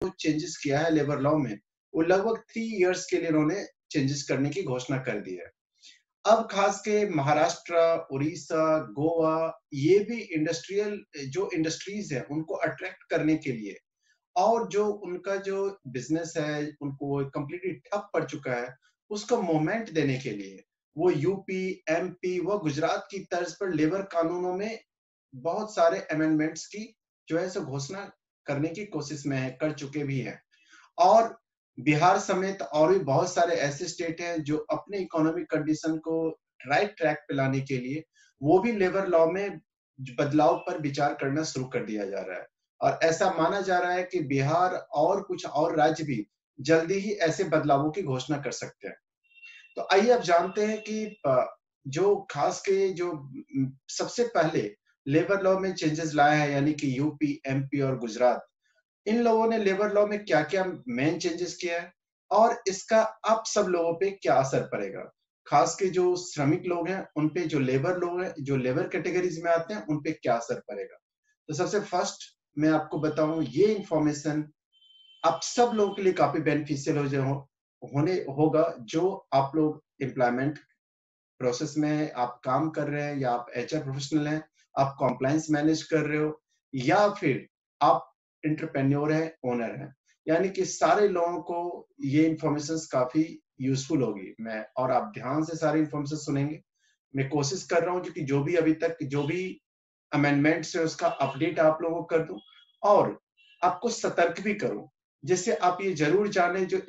Changes किया है labour law में, वो लगभग 3 इयर्स के लिए उन्होंने चेंजेस करने की घोषणा कर दी है। अब खास के महाराष्ट्र, उड़ीसा, गोवा, ये भी इंडस्ट्रियल जो इंडस्ट्रीज है उनको अट्रैक्ट करने के लिए और जो उनका जो बिजनेस है उनको कंप्लीटली ठप पड़ चुका है, उसको मोमेंट देने के लिए वो यूपी, एमपी व गुजरात की तर्ज पर लेबर कानूनों में बहुत सारे अमेंडमेंट्स की जो है सो घोषणा करने की कोशिश में है, कर चुके भी हैं। और बिहार समेत और भी बहुत सारे ऐसे स्टेट हैं जो अपने इकोनॉमिक कंडीशन को राइट ट्रैक पे लाने के लिए वो भी लेबर लॉ में बदलाव पर विचार करना शुरू कर दिया जा रहा है। और ऐसा माना जा रहा है कि बिहार और कुछ और राज्य भी जल्दी ही ऐसे बदलावों की घोषणा कर सकते हैं। तो आइए अब जानते हैं कि जो खास के जो सबसे पहले लेबर लॉ में चेंजेस लाए हैं यानी कि यूपी, एमपी और गुजरात, इन लोगों ने लेबर लॉ में क्या-क्या मेन चेंजेस किया है और इसका अब सब लोगों पे क्या असर पड़ेगा। खास के जो श्रमिक लोग हैं, उन पे जो लेबर लोग हैं, जो लेबर कैटेगरीज में आते हैं, उन पे क्या असर पड़ेगा। तो सबसे फर्स्ट मैं आपको बताऊं ये इंफॉर्मेशन आप सब लोगों के लिए काफी बेनिफिशियल होने होगा जो आप लोग एम्प्लॉयमेंट प्रोसेस में आप काम कर रहे हैं या आप एचआर प्रोफेशनल हैं, आप कॉम्प्लायंस मैनेज कर रहे हो या फिर आप एंटरप्रेन्योर है, ओनर है। यानी कि सारे लोगों को ये इन्फॉर्मेशन काफी यूजफुल होगी। मैं और आप ध्यान से सारी इन्फॉर्मेशन सुनेंगे। मैं कोशिश कर रहा हूँ कि जो भी अभी तक जो भी अमेंडमेंट्स है उसका अपडेट आप लोगों को कर दूं और आपको सतर्क भी करूं, जिससे आप ये जरूर जाने जो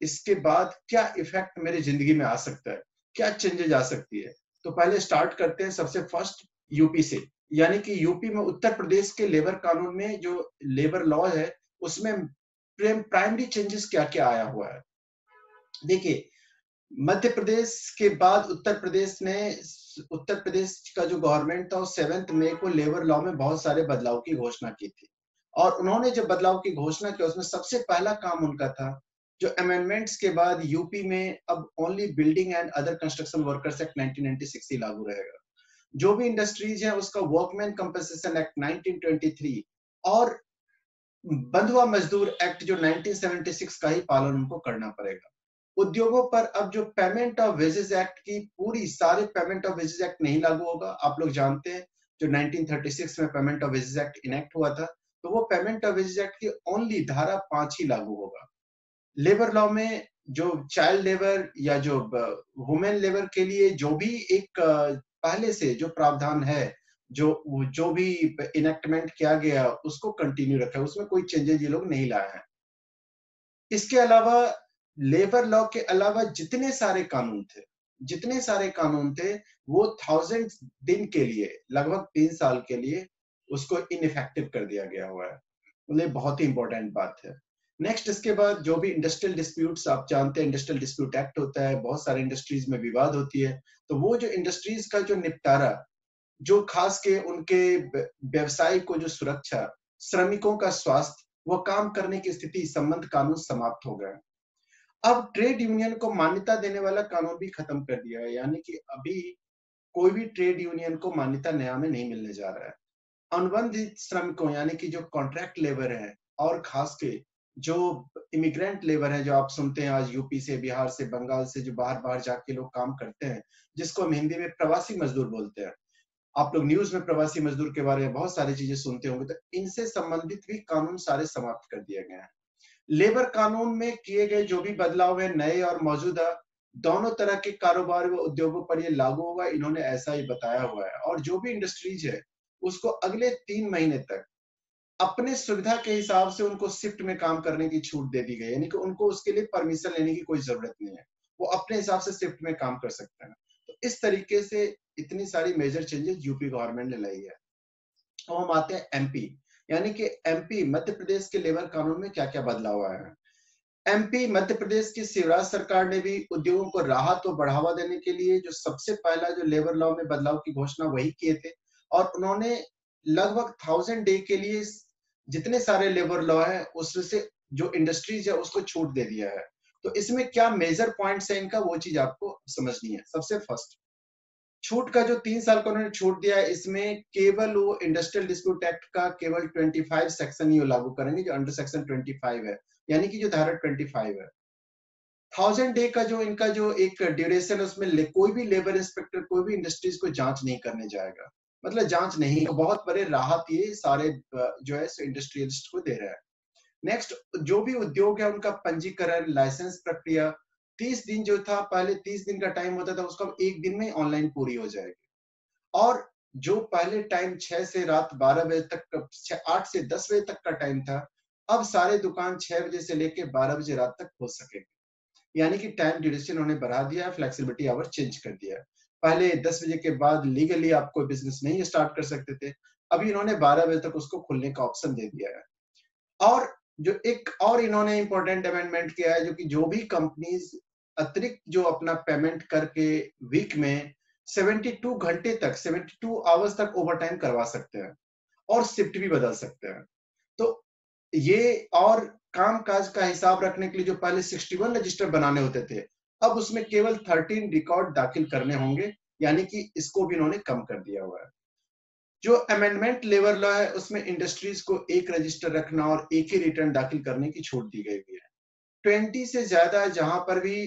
इसके बाद क्या इफेक्ट मेरी जिंदगी में आ सकता है, क्या चेंजेस आ सकती है। तो पहले स्टार्ट करते हैं सबसे फर्स्ट यूपी से। यानी कि यूपी में उत्तर प्रदेश के लेबर कानून में जो लेबर लॉ है उसमें प्राइमरी चेंजेस क्या क्या आया हुआ है। देखिए, मध्य प्रदेश के बाद उत्तर प्रदेश का जो गवर्नमेंट था 7 मई को लेबर लॉ में बहुत सारे बदलाव की घोषणा की थी। और उन्होंने जब बदलाव की घोषणा की उसमें सबसे पहला काम उनका था जो अमेंडमेंट्स के बाद यूपी में अब only building and other construction workers act 1996 ही लागू रहेगा। जो भी इंडस्ट्रीज है उसका वर्कमैन कंपनसेशन एक्ट 1923 और बंधुआ मजदूर एक्ट जो 1976 का ही पालन उनको करना पड़ेगा। उद्योगों पर अब जो पेमेंट ऑफ वेजेस एक्ट की पूरी सारे पेमेंट ऑफ वेजेस एक्ट नहीं लागू होगा। आप लोग जानते हैं जो 1936 में payment of wages act enact हुआ था, तो वो पेमेंट ऑफ वेजेस एक्ट की ओनली धारा 5 ही लागू होगा। लेबर लॉ में जो चाइल्ड लेबर या जो वुमेन लेबर के लिए जो भी एक पहले से जो प्रावधान है, जो जो भी इनेक्टमेंट किया गया उसको कंटिन्यू रखा है, उसमें कोई चेंजेस ये लोग नहीं लाए हैं। इसके अलावा लेबर लॉ के अलावा जितने सारे कानून थे वो 1000 दिन के लिए लगभग 3 साल के लिए उसको इनइफेक्टिव कर दिया गया हुआ है। मतलब बहुत ही इंपॉर्टेंट बात है। नेक्स्ट इसके बाद जो भी इंडस्ट्रियल डिस्प्यूट्स आप जानते हैं, इंडस्ट्रियल डिस्प्यूट एक्ट होता है, बहुत सारे इंडस्ट्रीज में विवाद होती है, तो वो जो इंडस्ट्रीज का जो निपटारा, जो खास के उनके व्यवसाय को जो सुरक्षा, श्रमिकों का स्वास्थ्य, वो काम करने की स्थिति संबंध कानून समाप्त हो गए। अब ट्रेड यूनियन को मान्यता देने वाला कानून भी खत्म कर दिया है। यानी कि अभी कोई भी ट्रेड यूनियन को मान्यता नया में नहीं मिलने जा रहा है। अनुबंधित श्रमिकों यानी कि जो कॉन्ट्रैक्ट लेबर है और खास के जो इमिग्रेंट लेबर है, जो आप सुनते हैं आज यूपी से, बिहार से, बंगाल से जो बाहर बाहर जाके लोग काम करते हैं, जिसको हम हिंदी में प्रवासी मजदूर बोलते हैं। आप लोग न्यूज में प्रवासी मजदूर के बारे में बहुत सारी चीजें सुनते होंगे, तो इनसे संबंधित भी कानून सारे समाप्त कर दिए गए हैं। लेबर कानून में किए गए जो भी बदलाव है नए और मौजूदा, दोनों तरह के कारोबार व उद्योगों पर ये लागू होगा, इन्होंने ऐसा ही बताया हुआ है। और जो भी इंडस्ट्रीज है उसको अगले 3 महीने तक अपने सुविधा के हिसाब से उनको शिफ्ट में काम करने की छूट दे दी गई है। यानी कि उनको उसके लिए परमिशन लेने की कोई जरूरत नहीं है, वो अपने हिसाब से शिफ्ट में काम कर सकते हैं। तो इस तरीके से इतनी सारी मेजर चेंजेस यूपी गवर्नमेंट ने लाई है। तो हम आते हैं एमपी। यानी कि एमपी मध्य प्रदेश के लेबर कानून में क्या क्या बदलाव आया है। एमपी मध्य प्रदेश की शिवराज सरकार ने भी उद्योगों को राहत और बढ़ावा देने के लिए जो सबसे पहला जो लेबर लॉ में बदलाव की घोषणा वही किए थे। और उन्होंने लगभग 1000 डे के लिए जितने सारे लेबर लॉ है उससे जो इंडस्ट्रीज है उसको छूट दे दिया है। तो इसमें क्या मेजर पॉइंट्स है इनका, वो चीज आपको समझनी है। सबसे फर्स्ट, छूट का जो 3 साल का उन्होंने छूट दिया है, इसमें केवल वो इंडस्ट्रियल डिस्प्यूट एक्ट का केवल 25 सेक्शन ही लागू करेंगे, जो अंडर सेक्शन 25 है, यानी कि जो धारा 25 है। 1000 डे का जो इनका जो एक ड्यूरेशन है, उसमें कोई भी लेबर इंस्पेक्टर कोई भी इंडस्ट्रीज को जांच नहीं करने जाएगा, मतलब जांच नहीं, तो बहुत बड़े राहत ये सारे जो है इंडस्ट्रियलिस्ट को दे रहा है। नेक्स्ट, जो भी उद्योग है उनका पंजीकरण, लाइसेंस प्रक्रिया 30 दिन जो था, पहले 30 दिन का टाइम होता था, उसका एक दिन में ऑनलाइन पूरी हो जाएगी। और जो पहले टाइम 6 से रात 12 बजे तक, 8 से 10 बजे तक का टाइम था, अब सारे दुकान 6 बजे से लेके 12 बजे रात तक हो सके, यानी कि टाइम ड्यूरेशन उन्होंने बढ़ा दिया है, फ्लेक्सिबिलिटी आवर चेंज कर दिया है। पहले 10 बजे के बाद लीगली आप कोई बिजनेस नहीं स्टार्ट कर सकते थे, अभी इन्होंने 12 बजे तक उसको खुलने का ऑप्शन दे दिया है। और जो एक और इन्होंने इंपॉर्टेंट अमेंडमेंट किया है, जो कि जो भी कंपनीज अतिरिक्त जो अपना पेमेंट करके वीक में 72 घंटे तक, 72 आवर्स तक ओवर टाइम करवा सकते हैं और शिफ्ट भी बदल सकते हैं। तो ये, और काम काज का हिसाब रखने के लिए जो पहले 61 रजिस्टर बनाने होते थे, अब उसमें केवल 13 रिकॉर्ड दाखिल करने होंगे, यानी कि इसको भी इन्होंने कम कर दिया हुआ है। जो अमेंडमेंट लेबर लॉ है, उसमें इंडस्ट्रीज को एक रजिस्टर रखना और एक ही रिटर्न दाखिल करने की छूट दी गई है। 20 से ज्यादा जहां पर भी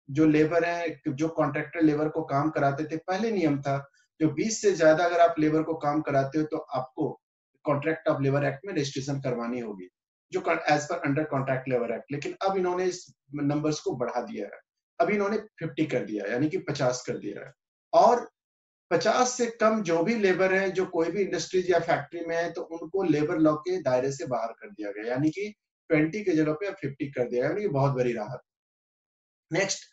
जो लेबर है, जो कॉन्ट्रैक्टर लेबर को काम कराते थे, पहले नियम था जो 20 से ज्यादा अगर आप लेबर को काम कराते हो तो आपको कॉन्ट्रैक्ट ऑफ लेबर एक्ट में रजिस्ट्रेशन करवानी होगी, जो as per under contract labour act. लेकिन अब इन्होंने इस नंबर्स को बढ़ा दिया है, अभी इन्होंने 50 कर दिया है, यानी कि 50 कर दिया है। और 50 से कम जो भी लेबर है, जो कोई भी इंडस्ट्रीज या फैक्ट्री में है, तो उनको लेबर लॉ के दायरे से बाहर कर दिया गया, यानी कि 20 की जगह पे अब 50 कर दिया, यानी कि बहुत बड़ी राहत। नेक्स्ट,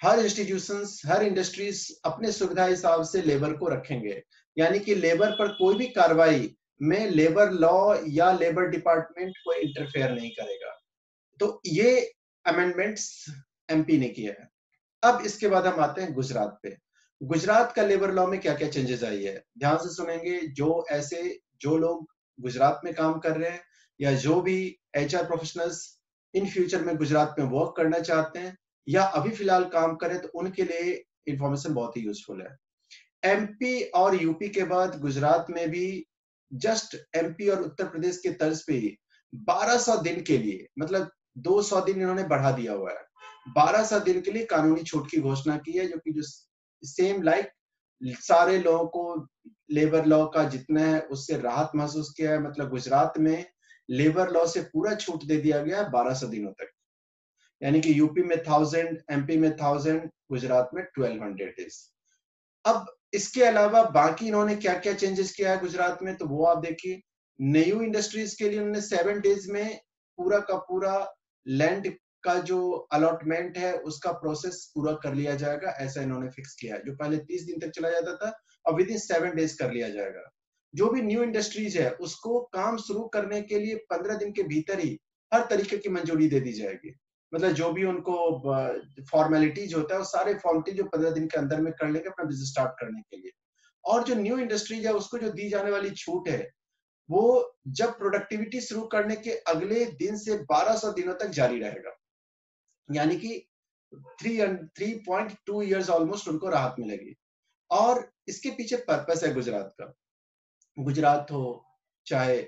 हर इंस्टीट्यूशंस, हर इंडस्ट्रीज अपने सुविधा हिसाब से लेबर को रखेंगे, यानी कि लेबर पर कोई भी कार्रवाई में लेबर लॉ या लेबर डिपार्टमेंट कोई इंटरफेयर नहीं करेगा। तो ये अमेंडमेंट्स एमपी ने किया है। अब इसके बाद हम आते हैं गुजरात पे। गुजरात का लेबर लॉ में क्या क्या चेंजेस आई है, ध्यान से सुनेंगे। जो लोग गुजरात में काम कर रहे हैं या जो भी एचआर प्रोफेशनल्स इन फ्यूचर में गुजरात में वर्क करना चाहते हैं या अभी फिलहाल काम करें, तो उनके लिए इंफॉर्मेशन बहुत ही यूजफुल है। एमपी और यूपी के बाद गुजरात में भी जस्ट एमपी और उत्तर प्रदेश के तर्ज पे ही 1200 दिन के लिए, मतलब 200 दिन इन्होंने बढ़ा दिया हुआ है, 1200 दिन के लिए कानूनी छूट की घोषणा की है, जो कि जो सेम लाइक सारे लोगों को लेबर लॉ का जितना है उससे राहत महसूस किया है। मतलब गुजरात में लेबर लॉ से पूरा छूट दे दिया गया है 1200 दिनों तक, यानी कि यूपी में 1000, एमपी में 1000, गुजरात में 1200 डेज। अब इसके अलावा बाकी इन्होंने क्या क्या चेंजेस किया है गुजरात में, तो वो आप देखिए। न्यू इंडस्ट्रीज के लिए उन्होंने 7 डेज में पूरा का पूरा लैंड का जो अलॉटमेंट है उसका प्रोसेस पूरा कर लिया जाएगा, ऐसा इन्होंने फिक्स किया है। जो पहले 30 दिन तक चला जाता था, अब विद इन 7 डेज कर लिया जाएगा। जो भी न्यू इंडस्ट्रीज है उसको काम शुरू करने के लिए 15 दिन के भीतर ही हर तरीके की मंजूरी दे दी जाएगी। मतलब जो भी उनको फॉर्मेलिटीज होता है, वो सारे फॉर्मेलिटी जो 15 दिन के अंदर में कर लेंगे अपना बिजनेस स्टार्ट करने के लिए। और जो न्यू इंडस्ट्रीज है उसको जो दी जाने वाली छूट है, वो जब प्रोडक्टिविटी शुरू करने के अगले दिन से 1200 दिनों तक जारी रहेगा, यानी कि 3.2 ईयर्स ऑलमोस्ट उनको राहत मिलेगी। और इसके पीछे पर्पस है गुजरात का। गुजरात हो चाहे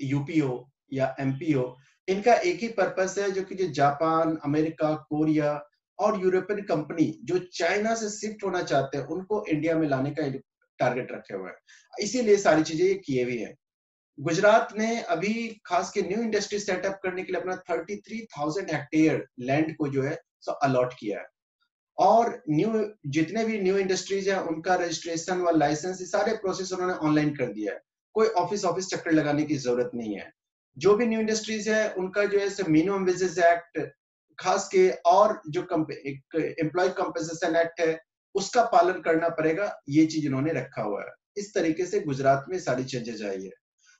यूपी हो या एमपी हो, इनका एक ही पर्पस है, जो कि जो जापान, अमेरिका, कोरिया और यूरोपियन कंपनी जो चाइना से शिफ्ट होना चाहते हैं, उनको इंडिया में लाने का टारगेट रखे हुए हैं। इसीलिए सारी चीजें ये किए हुई है। गुजरात ने अभी खास के न्यू इंडस्ट्री सेटअप करने के लिए अपना 33,000 हेक्टेयर लैंड को जो है सो अलॉट किया है। और न्यू जितने भी न्यू इंडस्ट्रीज है उनका रजिस्ट्रेशन व लाइसेंस, सारे प्रोसेस उन्होंने ऑनलाइन कर दिया है, कोई ऑफिस ऑफिस चक्कर लगाने की जरूरत नहीं है। जो भी न्यू इंडस्ट्रीज है उनका जो है मिनिमम वेजेस एक्ट खास के, और जो एम्प्लॉय कंपनसेशन एक्ट है उसका पालन करना पड़ेगा, ये चीज इन्होंने रखा हुआ है। इस तरीके से गुजरात में सारी चेंजेस आई है।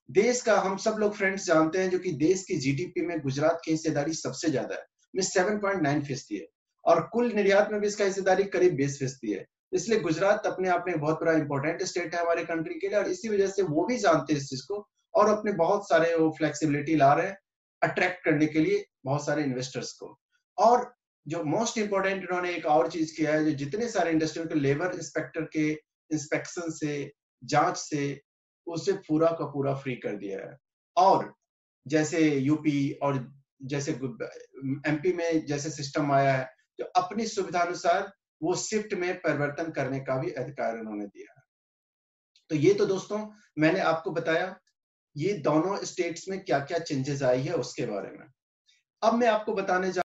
देश का हम सब लोग फ्रेंड्स जानते हैं, जो कि देश की जीडीपी में गुजरात की हिस्सेदारी सबसे ज्यादा है, 7.9% है, और कुल निर्यात में भी इसका हिस्सेदारी करीब 20% है। इसलिए गुजरात अपने आप में बहुत बड़ा इंपॉर्टेंट स्टेट है हमारे कंट्री के लिए, और इसी वजह से वो भी जानते हैं इस चीज को, और अपने बहुत सारे वो फ्लेक्सिबिलिटी ला रहे हैं अट्रैक्ट करने के लिए बहुत सारे इन्वेस्टर्स को। और जो मोस्ट इंपॉर्टेंट इन्होंने एक और चीज किया है, जो जितने सारे इंडस्ट्रियल के लेबर इंस्पेक्टर के इंस्पेक्शन से, जांच से, उसे पूरा का पूरा फ्री कर दिया है। और जैसे यूपी और जैसे एमपी में जैसे सिस्टम आया है, जो अपनी सुविधा अनुसार वो शिफ्ट में परिवर्तन करने का भी अधिकार उन्होंने दिया है। तो ये तो दोस्तों मैंने आपको बताया ये दोनों स्टेट्स में क्या-क्या चेंजेस आई है उसके बारे में। अब मैं आपको बताने जा